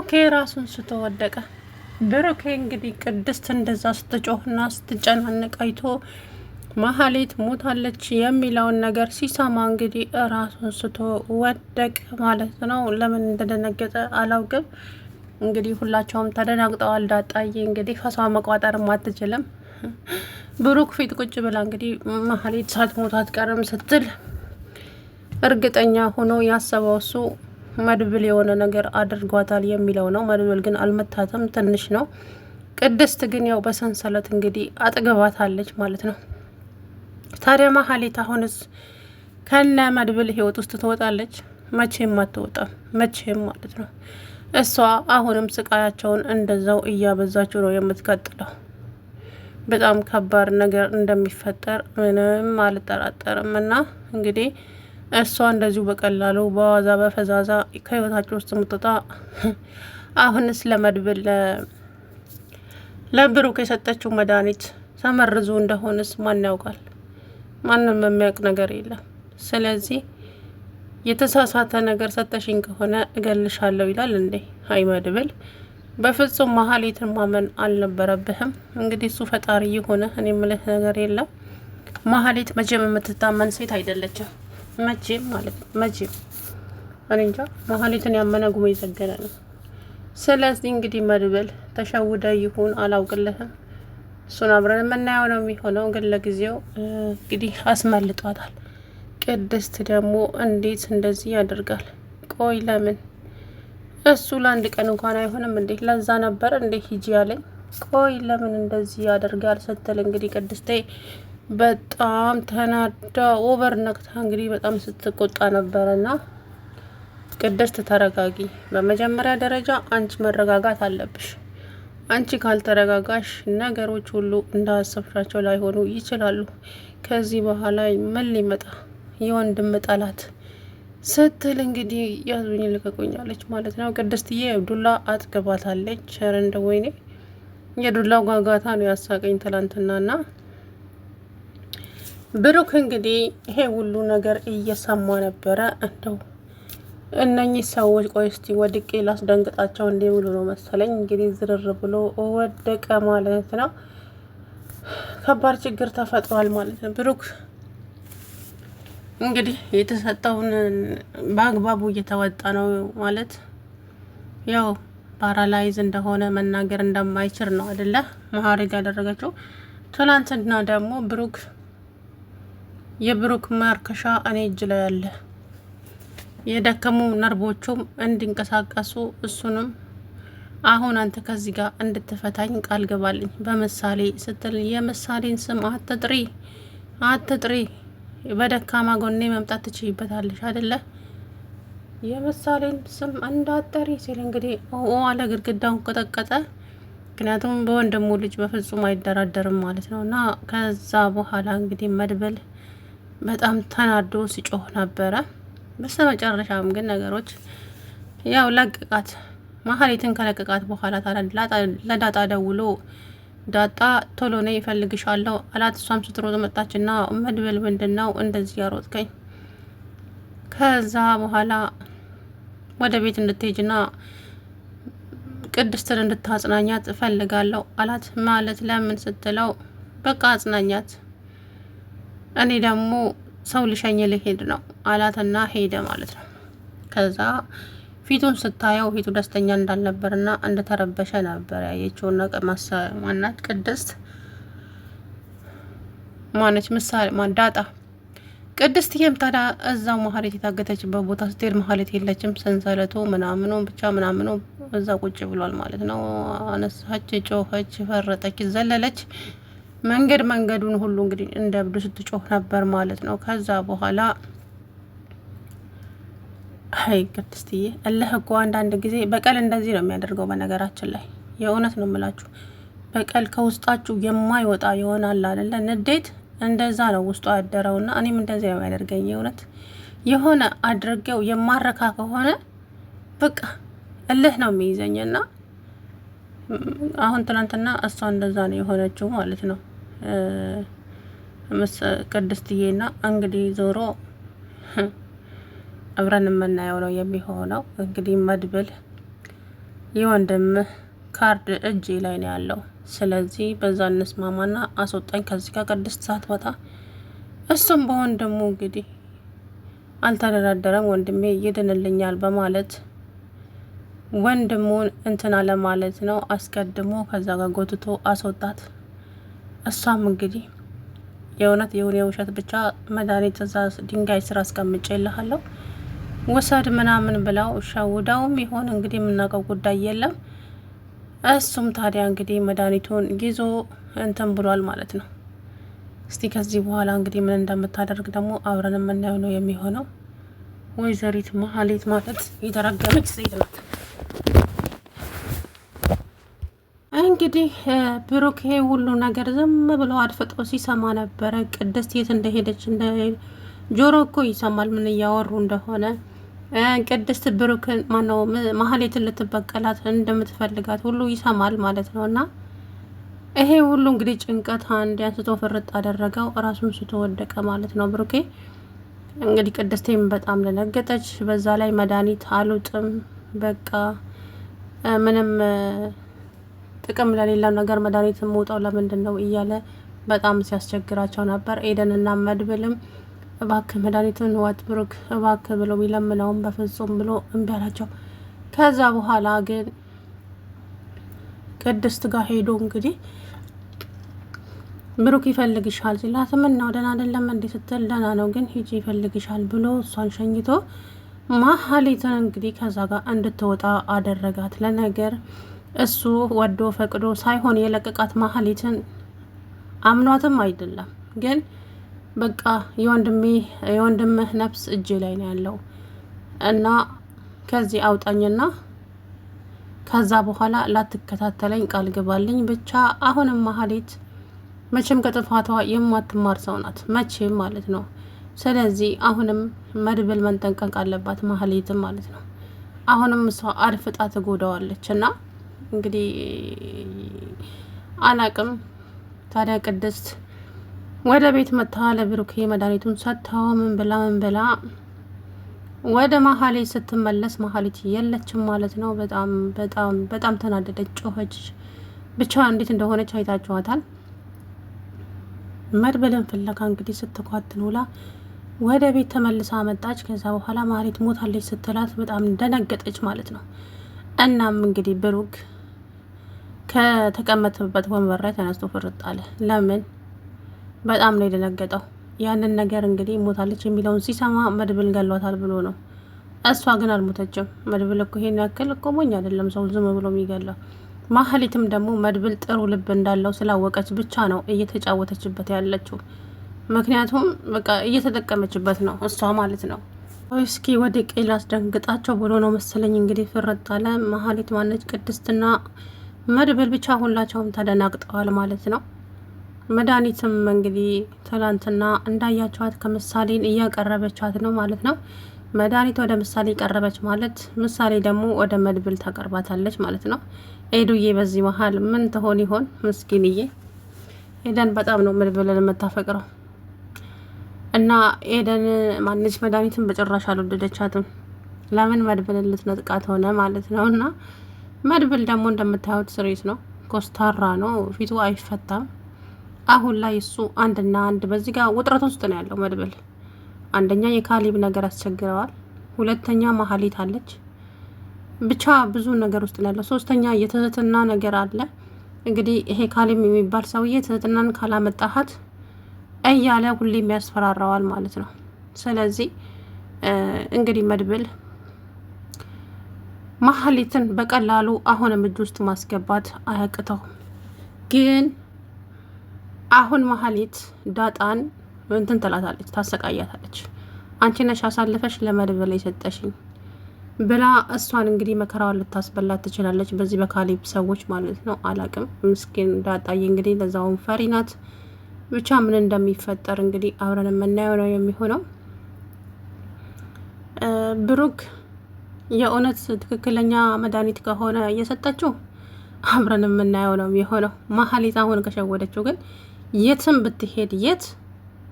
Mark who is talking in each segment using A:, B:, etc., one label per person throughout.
A: ብሩኬ ራሱን ስተወደቀ። ብሩኬ እንግዲህ ቅድስት እንደዛ ስትጮህና ስትጨናነቅ አይቶ መሀሌት ሞታለች የሚለውን ነገር ሲሰማ እንግዲህ ራሱን ስቶ ወደቀ ማለት ነው። ለምን እንደደነገጠ አላውቅም። እንግዲህ ሁላቸውም ተደናግጠዋል። ዳጣዬ እንግዲህ ፈሷ መቋጠርም አትችልም። ብሩክ ፊት ቁጭ ብላ እንግዲህ መሀሌት ሳትሞት አትቀርም ስትል እርግጠኛ ሆኖ ያሰበው እሱ መድብል የሆነ ነገር አድርጓታል የሚለው ነው። መድብል ግን አልመታትም፣ ትንሽ ነው። ቅድስት ግን ያው በሰንሰለት እንግዲህ አጥግባታለች ማለት ነው። ታዲያ መሀሌት አሁንስ ከነ መድብል ህይወት ውስጥ ትወጣለች? መቼም አትወጣም፣ መቼም ማለት ነው። እሷ አሁንም ስቃያቸውን እንደዛው እያበዛችው ነው የምትቀጥለው። በጣም ከባድ ነገር እንደሚፈጠር ምንም አልጠራጠርም። እና እንግዲህ እሷ እንደዚሁ በቀላሉ በዋዛ በፈዛዛ ከህይወታቸው ውስጥ የምትወጣ አሁንስ ለመድብል ለብሩክ የሰጠችው መድኃኒት ተመርዞ እንደሆንስ ማን ያውቃል? ማንም የሚያውቅ ነገር የለም። ስለዚህ የተሳሳተ ነገር ሰጠሽኝ ከሆነ እገልሻለሁ ይላል እንዴ? አይ መድብል በፍጹም መሀሌትን ማመን አልነበረብህም። እንግዲህ እሱ ፈጣሪ የሆነ እኔ የምልህ ነገር የለም። መሀሌት መቼም የምትታመን ሴት አይደለችም። መቼም ማለት ነው መቼም። እኔ እንጃ መሀሌትን ያመነ ጉሞ የዘገነ ነው። ስለዚህ እንግዲህ መድብል ተሸውደ ይሁን አላውቅልህም። እሱን አብረን የምናየው ነው የሚሆነው። ግን ለጊዜው እንግዲህ አስመልጧታል። ቅድስት ደግሞ እንዴት እንደዚህ ያደርጋል? ቆይ ለምን እሱ ለአንድ ቀን እንኳን አይሆንም እንዴ? ለዛ ነበር እንዴ ሂጂ ያለኝ? ቆይ ለምን እንደዚህ ያደርጋል ስትል እንግዲህ ቅድስቴ በጣም ተናዳ ኦቨር ነቅታ እንግዲህ በጣም ስትቆጣ ነበረና ቅድስት ተረጋጊ። በመጀመሪያ ደረጃ አንቺ መረጋጋት አለብሽ። አንቺ ካልተረጋጋሽ ነገሮች ሁሉ እንዳሰብሻቸው ላይሆኑ ይችላሉ። ከዚህ በኋላ ምን ሊመጣ የወንድም ጠላት ስትል እንግዲህ ያዙኝ ልቀቁኛለች ማለት ነው። ቅድስትዬ ዱላ አጥግባታለች። ኧረ እንደው ወይኔ የዱላው ጋጋታ ነው ያሳቀኝ ትላንትናና ብሩክ እንግዲህ ይሄ ሁሉ ነገር እየሰማ ነበረ። እንደው እነኚህ ሰዎች ቆይ እስቲ ወድቄ ላስደንግጣቸው እንዴ ብሎ ነው መሰለኝ እንግዲህ ዝርር ብሎ ወደቀ ማለት ነው። ከባድ ችግር ተፈጥሯል ማለት ነው። ብሩክ እንግዲህ የተሰጠውን በአግባቡ እየተወጣ ነው ማለት ያው ፓራላይዝ እንደሆነ መናገር እንደማይችል ነው አይደለ መሀሬት ያደረገችው። ትናንትና ደግሞ ብሩክ የብሩክ ማርከሻ እኔ እጅ ላይ አለ፣ የደከሙ ነርቦቹም እንዲንቀሳቀሱ እሱንም አሁን አንተ ከዚህ ጋር እንድትፈታኝ ቃል ገባልኝ በምሳሌ ስትል የምሳሌን ስም አትጥሪ በደካማ ጎኔ መምጣት ትችይበታለሽ አይደለ? የምሳሌን ስም እንዳጠሪ ሲል እንግዲህ አለ ግድግዳውን ቀጠቀጠ። ምክንያቱም በወንድሙ ልጅ በፍጹም አይደራደርም ማለት ነው። እና ከዛ በኋላ እንግዲህ መድብል በጣም ተናዶ ሲጮህ ነበረ። በስተ መጨረሻም ግን ነገሮች ያው ለቅቃት። መሀሌትን ከለቅቃት በኋላ ለዳጣ ደውሎ ዳጣ ቶሎ ነይ እፈልግሻለሁ አላት። እሷም ስትሮጥ መጣችና መድብል ምንድን ነው እንደዚህ ያሮጥከኝ? ከዛ በኋላ ወደ ቤት እንድትሄጅና ቅድስትን እንድታጽናኛት እፈልጋለሁ አላት። ማለት ለምን ስትለው በቃ አጽናኛት፣ እኔ ደግሞ ሰው ልሸኝ ልሄድ ነው አላትና ሄደ ማለት ነው። ከዛ ፊቱን ስታየው ፊቱ ደስተኛ እንዳልነበርና እንደተረበሸ ነበር ያየችውና ማናት ቅድስት ማነች ምሳሌ ዳጣ። ቅድስት ታዲያ እዛው መሀሌት የታገተችበት ቦታ ስትሄድ መሀሌት የለችም። ሰንሰለቱ ምናምኑ ብቻ ምናምኑ እዛ ቁጭ ብሏል ማለት ነው። አነሳች፣ ጮኸች፣ ፈረጠች፣ ዘለለች። መንገዱን ሁሉ እንግዲህ እንደ እብዱ ስትጮህ ነበር ማለት ነው። ከዛ በኋላ አይ ቅድስትዬ እልህ እኮ አንዳንድ ጊዜ በቀል እንደዚህ ነው የሚያደርገው። በነገራችን ላይ የእውነት ነው የምላችሁ፣ በቀል ከውስጣችሁ የማይወጣ ይሆናል አይደለ? ንዴት እንደዛ ነው ውስጡ ያደረውና እኔም እንደዚህ ነው የሚያደርገኝ። የእውነት የሆነ አድርጌው የማረካ ከሆነ በቃ እልህ ነው የሚይዘኝና አሁን ትናንትና እሷ እንደዛ ነው የሆነችው ማለት ነው ቅድስትዬና እንግዲህ ዞሮ አብረን የምናየው ነው የሚሆነው። እንግዲህ መድብል የወንድምህ ካርድ እጄ ላይ ነው ያለው። ስለዚህ በዛ እንስማማና አስወጣኝ ከዚህ ጋር ቅድስት ሳትወጣ። እሱም በወንድሙ እንግዲህ አልተደራደረም። ወንድሜ ይድንልኛል በማለት ወንድሙን እንትና ለማለት ነው አስቀድሞ ከዛ ጋር ጎትቶ አስወጣት። እሷም እንግዲህ የእውነት የሆነ የውሸት ብቻ መድኃኒት እዛ ድንጋይ ስር አስቀምጬልሃለሁ ውሰድ ምናምን ብላው ሸውዳውም ይሆን እንግዲህ የምናውቀው ጉዳይ የለም። እሱም ታዲያ እንግዲህ መድኃኒቱን ይዞ እንትን ብሏል ማለት ነው። እስቲ ከዚህ በኋላ እንግዲህ ምን እንደምታደርግ ደግሞ አብረን የምናየው ነው የሚሆነው። ወይዘሪት መሀሌት ማለት የተረገመች ሴት ናት። እንግዲህ ብሩክ ይሄ ሁሉ ነገር ዝም ብሎ አድፍጦ ሲሰማ ነበረ። ቅድስት የት እንደሄደች ጆሮ እኮ ይሰማል ምን እያወሩ እንደሆነ። ቅድስት ብሩክን ማነው መሀሌትን ልትበቀላት እንደምትፈልጋት ሁሉ ይሰማል ማለት ነው። እና ይሄ ሁሉ እንግዲህ ጭንቀት አንድ አንስቶ ፍርጥ አደረገው፣ ራሱን ስቶ ወደቀ ማለት ነው ብሩኬ። እንግዲህ ቅድስቴም በጣም ደነገጠች። በዛ ላይ መድኃኒት አሉጥም በቃ ምንም ጥቅም ለሌለው ነገር መድኃኒት የምውጠው ለምንድን ነው እያለ በጣም ሲያስቸግራቸው ነበር። ኤደንና መድብልም እባክህ መድኃኒቱን ዋጥ ብሩክ እባክህ ብሎ ቢለምነውም በፍጹም ብሎ እምቢ አላቸው። ከዛ በኋላ ግን ቅድስት ጋር ሄዶ እንግዲህ ብሩክ ይፈልግሻል ሲላት ምን ነው ደህና አይደለም እንዴ ስትል ደህና ነው ግን ሂጂ ይፈልግሻል ብሎ እሷን ሸኝቶ መሀሌትን እንግዲህ ከዛ ጋር እንድትወጣ አደረጋት። ለነገር እሱ ወዶ ፈቅዶ ሳይሆን የለቀቃት መሀሌትን አምኗትም አይደለም ግን በቃ የወንድምህ ነፍስ እጄ ላይ ነው ያለው እና ከዚህ አውጣኝና ከዛ በኋላ ላትከታተለኝ ቃል ግባልኝ ብቻ። አሁንም መሀሌት መቼም ከጥፋቷ የማትማር ሰው ናት መቼም ማለት ነው። ስለዚህ አሁንም መድብል መንጠንቀቅ አለባት መሀሌትም ማለት ነው። አሁንም እሷ አድፍጣ ትጎዳዋለች እና እንግዲህ አላቅም። ታዲያ ቅድስት ወደ ቤት መታ ለብሩኬ መድኃኒቱን ሰጥታው ምን ብላ ወደ መሀሌት ስትመለስ መሀሌት የለችም ማለት ነው። በጣም በጣም በጣም ተናደደች፣ ጮኸች። ብቻ እንዴት እንደሆነች አይታችኋታል። መድብልን ፍለጋ እንግዲህ ስትኳትን ውላ ወደ ቤት ተመልሳ መጣች። ከዛ በኋላ መሀሌት ሞታለች ስትላት በጣም ደነገጠች ማለት ነው። እናም እንግዲህ ብሩክ ከተቀመጠበት ወንበር ላይ ተነስቶ ፍርጥ አለ። ለምን? በጣም ነው የደነገጠው። ያንን ነገር እንግዲህ ሞታለች የሚለውን ሲሰማ መድብል ገሏታል ብሎ ነው። እሷ ግን አልሞተችም። መድብል እኮ ይሄን ያክል እኮ ሞኝ አይደለም ሰው ዝም ብሎ የሚገለው። ማህሌትም ደግሞ መድብል ጥሩ ልብ እንዳለው ስላወቀች ብቻ ነው እየተጫወተችበት ያለችው። ምክንያቱም በቃ እየተጠቀመችበት ነው እሷ ማለት ነው። እስኪ ወደ ቀይ ላስደንግጣቸው ብሎ ነው መሰለኝ እንግዲህ ፍርጥ አለ። ማህሌት ማነች? ቅድስትና መድብል ብቻ ሁላቸውም ተደናግጠዋል ማለት ነው። መድኃኒትም እንግዲህ ትላንትና እንዳያቸዋት ከምሳሌን እያቀረበቻት ነው ማለት ነው። መድኃኒት ወደ ምሳሌ ቀረበች ማለት ምሳሌ ደግሞ ወደ መድብል ታቀርባታለች ማለት ነው። ኤዱዬ በዚህ መሀል ምን ትሆን ይሆን? ምስኪንዬ ኤደን በጣም ነው መድብልን የምታፈቅረው እና ኤደን ማነች መድኃኒትን በጭራሽ አልወደደቻትም። ለምን? መድብልን ልትነጥቃት ሆነ ማለት ነው። እና መድብል ደግሞ እንደምታዩት ስሬት ነው፣ ኮስታራ ነው፣ ፊቱ አይፈታም። አሁን ላይ እሱ አንድና አንድ በዚህ ጋር ውጥረት ውስጥ ነው ያለው መድብል። አንደኛ የካሊብ ነገር አስቸግረዋል፣ ሁለተኛ መሀሌት አለች፣ ብቻ ብዙ ነገር ውስጥ ነው ያለው። ሶስተኛ የትህትና ነገር አለ። እንግዲህ ይሄ ካሊብ የሚባል ሰውዬ ትህትናን ካላመጣሃት እያለ ሁሌም ያስፈራራዋል ማለት ነው። ስለዚህ እንግዲህ መድብል መሀሌትን በቀላሉ አሁንም እጅ ውስጥ ማስገባት አያቅተውም ግን አሁን መሀሌት ዳጣን እንትን ትላታለች፣ ታሰቃያታለች። አንቺ ነሽ አሳልፈሽ ለመድብል የሰጠሽኝ ብላ እሷን እንግዲህ መከራዋን ልታስበላት ትችላለች፣ በዚህ በካሊብ ሰዎች ማለት ነው። አላቅም ምስኪን ዳጣዬ እንግዲህ ለዛውም ፈሪ ናት። ብቻ ምን እንደሚፈጠር እንግዲህ አብረን የምናየው ነው የሚሆነው። ብሩክ የእውነት ትክክለኛ መድኃኒት ከሆነ እየሰጠችው አብረን የምናየው ነው የሚሆነው። መሀሌት አሁን ከሸወደችው ግን የትም ብትሄድ የት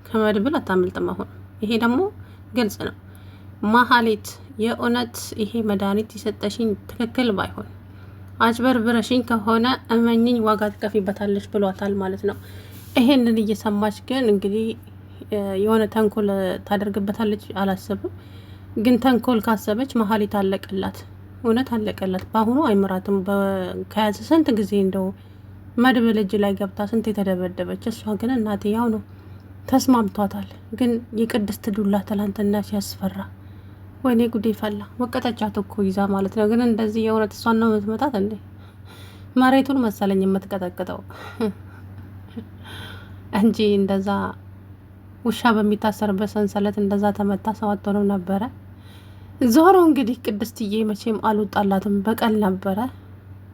A: ከመድብል አታመልጥም። አሁን ይሄ ደግሞ ግልጽ ነው። መሀሌት የእውነት ይሄ መድኃኒት የሰጠሽኝ ትክክል ባይሆን አጭበርብረሽኝ ከሆነ እመኝኝ ዋጋ ትከፊበታለች ብሏታል ማለት ነው። ይሄንን እየሰማች ግን እንግዲህ የሆነ ተንኮል ታደርግበታለች አላስብም። ግን ተንኮል ካሰበች መሀሊት አለቀላት፣ እውነት አለቀላት። በአሁኑ አይምራትም። ከያዘ ስንት ጊዜ እንደው መድብል እጅ ላይ ገብታ ስንት የተደበደበች። እሷ ግን እናቴ ያው ነው ተስማምቷታል። ግን የቅድስት ዱላ ትላንትና ሲያስፈራ፣ ወይኔ ጉዴ ፈላ። መቀጠጫት እኮ ይዛ ማለት ነው። ግን እንደዚህ የእውነት እሷን ነው የምትመታት እንዴ? መሬቱን መሰለኝ የምትቀጠቅጠው እንጂ እንደዛ ውሻ በሚታሰርበት ሰንሰለት እንደዛ ተመታ ሰው አትሆንም ነበረ። ዞሮ እንግዲህ ቅድስትዬ መቼም አልወጣላትም፣ በቀል ነበረ።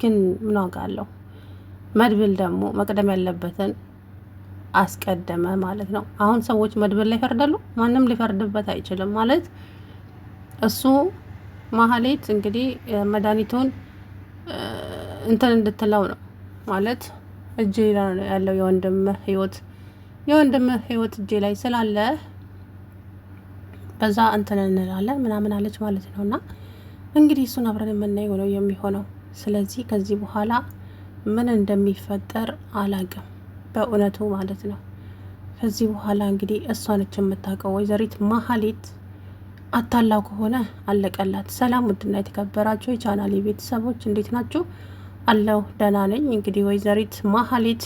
A: ግን ምን ዋጋ አለው? መድብል ደግሞ መቅደም ያለበትን አስቀደመ ማለት ነው። አሁን ሰዎች መድብል ላይ ይፈርዳሉ? ማንም ሊፈርድበት አይችልም ማለት እሱ ማህሌት እንግዲህ መድኃኒቱን እንትን እንድትለው ነው ማለት እጅ ያለው የወንድምህ ህይወት እጄ ላይ ስላለ በዛ እንትን እንላለን ምናምን አለች ማለት ነው። እና እንግዲህ እሱን አብረን የምናየው ነው የሚሆነው። ስለዚህ ከዚህ በኋላ ምን እንደሚፈጠር አላቅም በእውነቱ ማለት ነው። ከዚህ በኋላ እንግዲህ እሷ ነች የምታውቀው። ወይዘሪት ማህሌት አታላው ከሆነ አለቀላት። ሰላም ውድና የተከበራችሁ የቻናሌ ቤተሰቦች እንዴት ናችሁ? አለው ደህና ነኝ። እንግዲህ ወይዘሪት ማህሌት